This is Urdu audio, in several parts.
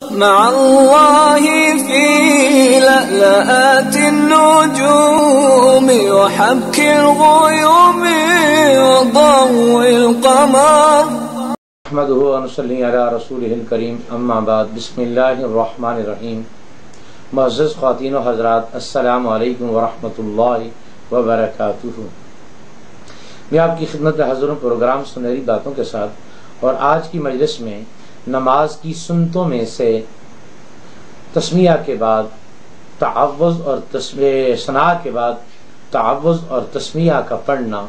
مع الله في لألآت النجوم وحبك الغيوم وضوء القمر. نحمده ونصلي على رسوله الكريم. اما بعد. بسم اللہ الرحمن الرحیم. معزز خواتین و حضرات، السلام علیکم ورحمۃ اللہ وبرکاتہ. میں آپ کی خدمت حاضر ہوں پروگرام سنہری باتوں کے ساتھ، اور آج کی مجلس میں نماز کی سنتوں میں سے تسمیہ کے بعد تعوذ اور ثناء کے بعد تعوذ اور تسمیہ کا پڑھنا،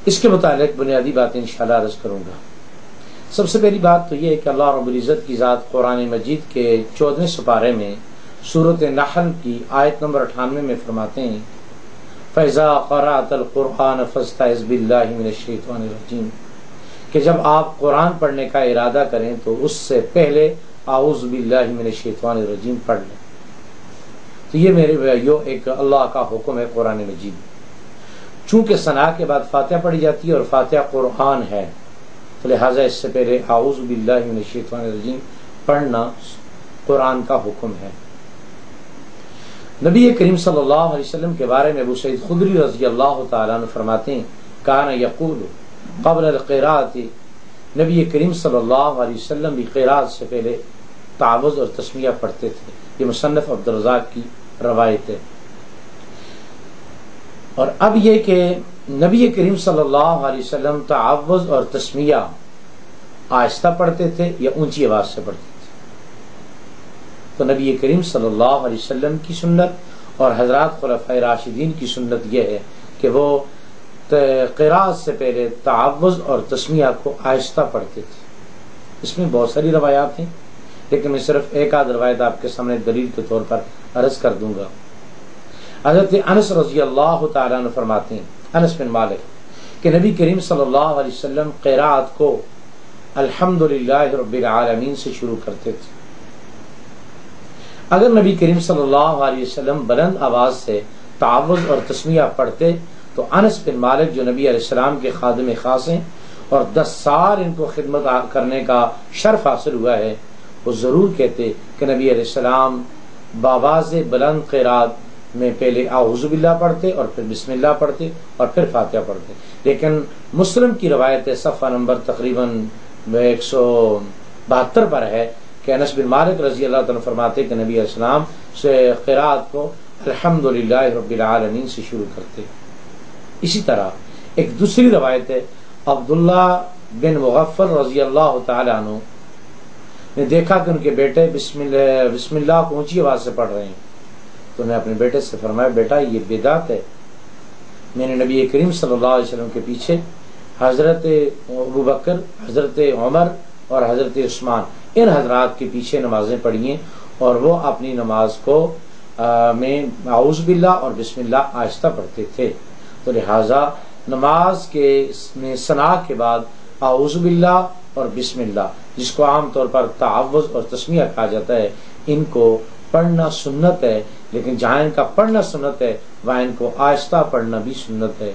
اس کے متعلق بنیادی باتیں انشاءاللہ عرض کروں گا. سب سے پہلی بات تو یہ ہے کہ اللہ رب العزت کی ذات قرآن مجید کے 14ویں سپارے میں سورۃ نحل کی آیت نمبر 98 میں فرماتے ہیں فَإِذَا قَرَأْتَ الْقُرْآنَ فَاسْتَعِذْ بِاللَّهِ مِنَ الشَّيْطَانِ الرَّجِيمِ، کہ جب آپ قرآن پڑھنے کا ارادہ کریں تو اس سے پہلے اعوذ باللہ من الشیطان الرجیم پڑھ لیں. تو یہ میرے بھائیو ایک اللہ کا حکم ہے قرآن مجید. چونکہ ثناء کے بعد فاتحہ پڑھی جاتی ہے اور فاتحہ قرآن ہے، تو لہٰذا اس سے پہلے اعوذ باللہ من الشیطان الرجیم پڑھنا قرآن کا حکم ہے. نبی کریم صلی اللہ علیہ وسلم کے بارے میں ابو سعید خدری رضی اللہ تعالیٰ عنہ فرماتے ہیں کان یقول قبل القراءۃ، نبی کریم صلی اللہ علیہ وسلم بھی قراءت سے پہلے تعوذ اور تسمیہ پڑھتے تھے. یہ مصنف عبدالرزاق کی روایت ہے. اور اب یہ کہ نبی کریم صلی اللہ علیہ وسلم تعوذ اور تسمیہ آہستہ پڑھتے تھے یا اونچی آواز سے پڑھتے تھے. تو نبی کریم صلی اللہ علیہ وسلم کی سنت اور حضرات خلفائے راشدین کی سنت یہ ہے کہ وہ قراءت سے پہلے تعوذ اور تسمیہ کو آہستہ پڑھتے تھے. اس میں بہت ساری روایات ہیں، لیکن میں صرف ایک آدھ روایت آپ کے سامنے دلیل کے طور پر عرض کر دوں گا. حضرت انس رضی اللہ تعالیٰ عنہ فرماتے ہیں، انس بن مالک، کہ نبی کریم صلی اللہ علیہ وسلم قراءت کو الحمدللہ رب العالمین سے شروع کرتے تھے. اگر نبی کریم صلی اللہ علیہ وسلم بلند آواز سے تعوذ اور تسمیہ پڑھتے تو انس بن مالک جو نبی علیہ السلام کے خادم خاص ہیں اور 10 سال ان کو خدمت کرنے کا شرف حاصل ہوا ہے، وہ ضرور کہتے کہ نبی علیہ السلام باواز بلند قرات میں پہلے اعوذ باللہ پڑھتے اور پھر بسم اللہ پڑھتے اور پھر فاتحہ پڑھتے. لیکن مسلم کی روایت صفحہ نمبر تقریباً 172 پر ہے کہ انس بن مالک رضی اللہ عنہ فرماتے کہ نبی علیہ السلام سے قرات کو الحمدللہ رب العالمین سے شروع کرتے. اسی طرح ایک دوسری روایت ہے، عبداللہ بن مغفل رضی اللہ تعالی عنہ نے دیکھا کہ ان کے بیٹے بسم اللہ کو اونچی آواز سے پڑھ رہے ہیں. تو نے اپنے بیٹے سے فرمایا بیٹا یہ بدعت ہے. میں نے نبی کریم صلی اللہ علیہ وسلم کے پیچھے حضرت ابوبکر، حضرت عمر اور حضرت عثمان، ان حضرات کے پیچھے نمازیں پڑھی ہیں، اور وہ اپنی نماز کو میں اعوذ باللہ اور بسم اللہ آہستہ پڑھتے تھے. تو لہٰذا نماز کے میں ثناء کے بعد اعوذ باللہ اور بسم اللہ، جس کو عام طور پر تعوذ اور تسمیہ کہا جاتا ہے، ان کو پڑھنا سنت ہے. لیکن جہاں ان کا پڑھنا سنت ہے وہاں ان کو آہستہ پڑھنا بھی سنت ہے.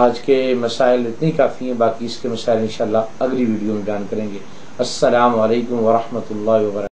آج کے مسائل اتنی کافی ہیں، باقی اس کے مسائل انشاءاللہ اگلی ویڈیو میں بیان کریں گے. السلام علیکم ورحمۃ اللہ وبرکاتہ.